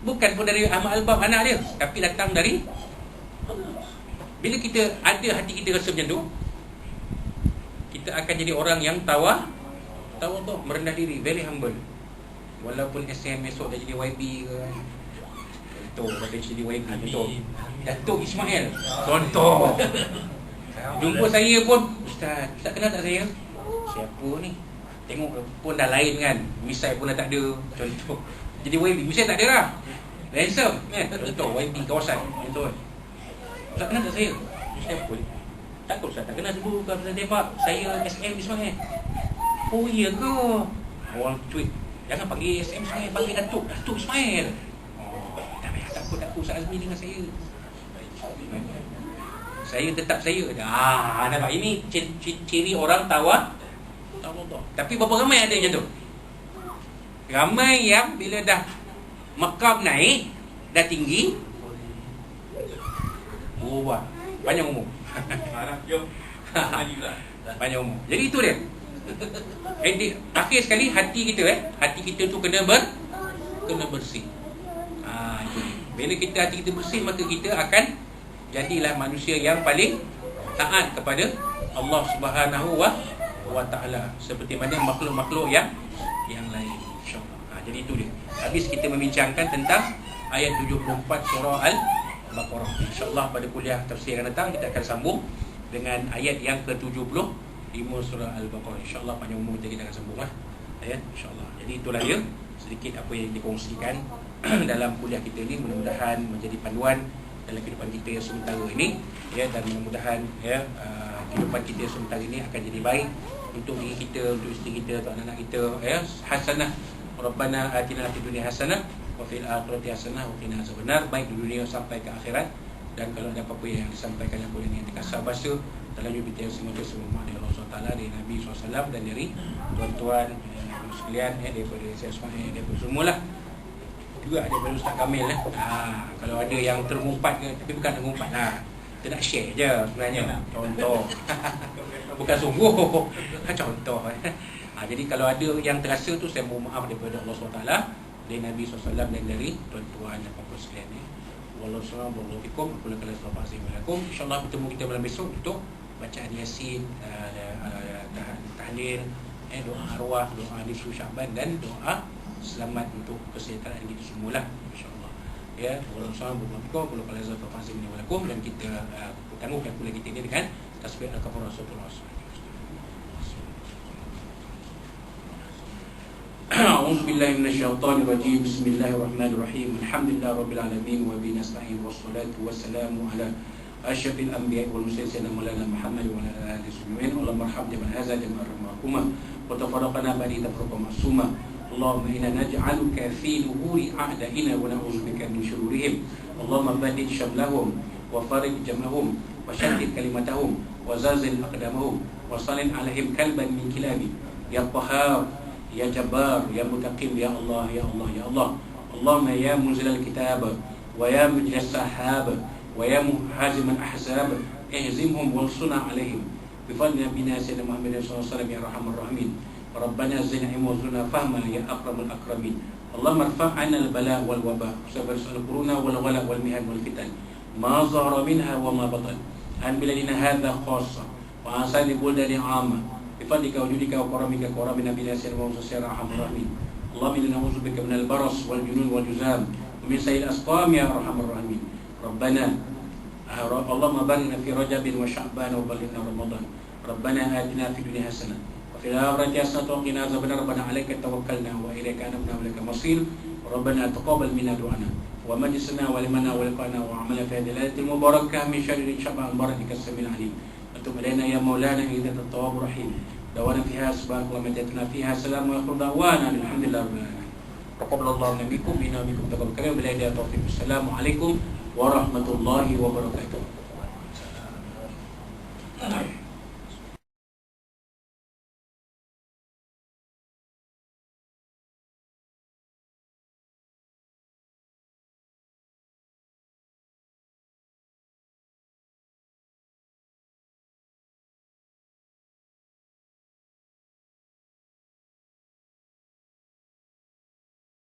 bukan pun dari Ahmad Al-Bah anak dia, tapi datang dari Allah. Bila kita ada hati kita rasa macam tu, kita akan jadi orang yang tawaduk, merendah diri, very humble. Walaupun SM esok dah jadi YB ke, contoh dah jadi YB, contoh Datuk Ismail, contoh. Jumpa saya pun, Ustaz kenal tak saya? Siapa ni? Tengok pun dah lain kan, misai pun dah tak ada, contoh. Jadi YB, misai tak ada lah, ransom kan, contoh YB kawasan, contoh. Ustaz kenal tak saya? Siapa ni? Tak tahu Ustaz, tak kenal sebut kalau saya tembak, saya SM Ismail. Oh iya ke? Orang tweet, jangan panggil SM Ismail, panggil Datuk Ismail. Oh, tak payah, takut Ustaz Azmi dengan saya. Saya tetap saya. Nampak, ini ciri orang tawaduk. Tapi berapa ramai ada macam tu? Ramai yang bila dah makam naik, dah tinggi, berubah, panjang umur. Panjang umur. Jadi itu dia. Akhir sekali hati kita tu kena bersih. Itu dia. Bila hati kita bersih, maka kita akan jadilah manusia yang paling taat kepada Allah Subhanahu wa taala, seperti mana makhluk-makhluk yang lain, insya-Allah. Jadi itu dia. Habis kita membincangkan tentang ayat 74 surah Al-Baqarah. Insya-Allah pada kuliah tafsir yang datang kita akan sambung dengan ayat yang ke-75 surah Al-Baqarah. Insya-Allah panjang umur kita akan sambung ayat, insya-Allah. Jadi itulah dia sedikit apa yang dikongsikan dalam kuliah kita ini, mudah-mudahan menjadi panduan dalam kehidupan kita yang sementara ini, ya, dan mudah-mudahan kehidupan kita sementara ini akan jadi baik untuk diri kita, untuk isteri kita, untuk anak-anak kita, ya. Hasanah, Rabbana atina fid dunya hasanah wa fil akhirati hasanah wa qina azabannar, baik di dunia sampai ke akhirat. Dan kalau ada apa-apa yang disampaikan yang boleh dikasar bahasa dalam kita yang semoga semua dari Allah SWT, dari Nabi SAW, dan dari tuan-tuan sekalian, daripada saya semua, daripada semualah, juga daripada Ustaz Kamil. Kalau ada yang terngumpat ke, tapi bukan terngumpat lah, kita nak share je sebenarnya, contoh. Bukan sungguh, contoh. Jadi kalau ada yang terasa tu, saya mohon maaf daripada Allah SWT, dari Nabi SAW, dan dari tuan-tuan dan puan-puan sekalian. Wallahualam, InsyaAllah bertemu kita malam besok untuk bacaan Yasin, tahlil, doa arwah, doa nisfu Syaban, dan doa selamat untuk kesejahteraan kita semualah, insya-Allah. Ya, wallahualam, dan kita tangguhkan kuliah kita ini dengan tasbih al-kafaratul rasul. A'udzu billahi minasyaitonir rajim. Bismillahirrahmanirrahim. Alhamdulillahirabbil alamin wa bihi nasta'in wassalatu wassalamu ala asyrafil anbiya'i wal mursalin sayyidina Maulana Muhammad wa ala alihi wasallam. Allahumma arham jamal hadza jamal rahmakumah wa tafarraqna ba'di tafarruqan ma'suma. Allahumma inna naj'aluka fi nuhuri a'da'ina wa na'udzubika min syururihim. Allahumma badid syamlahum wa farid jam'ahum wa shaddid kalimatahum wa zalzil aqdamahum wa salin 'alaihim kalban min kilabi. Ya Qahhar, Ya Jabbar, Ya Mutaqim, Ya Allah, Ya Allah, Ya Allah. Allahumma ya munzilal kitab wa ya mujlis sahab wa ya muhaziman ahzab, ihzimhum wansuna 'alaihim bi fadli nabiyina sayyidina Muhammad sallallahu alaihi wasallam, ya arhamar rahimin. Rabbana zidna ilma warzuqna fahma, ya akramul akramin. Allahumma irfa' 'anna al-bala' wal waba' sabr al-quruna wal ghala' wal mihan wal fitan ma zahara minha wa ma batan an biladina hadha khassa wa asali buldani 'amma bifadlika wujudika wa karamika wa karamina bi nasir wa musir arhamar rahimin. Allahumma inna na'udzubika minal baras wal junun wal juzam wa min sayyi'il asqam, ya arhamar rahimin. Rabbana Allahumma barik fi Rajabin wa Sya'ban wa ballighna Ramadan. Rabbana atina fid dunya hasanah wa fil akhirati hasanah wa qina azabannar. Rabbana 'alaika tawakkalna wa ilaika anabna wa ilaikal masir. Rabbana taqabbal minna du'ana wa majlisana wa limana wa liqana wa 'amala fi hadhihi al-lailati mubarakah min syarri sya'ban barakika as-sami'il 'alim. Antum alaina ya maulana innaka at-tawwabur rahim. Dawana fiha subhanallahi wa jatna fiha salamun wa dawana alhamdulillah rabbil alamin. Taqabbalallahu minkum inna minkum taqabbal karim. Billahi taufiq. Assalamualaikum warahmatullahi wabarakatuh.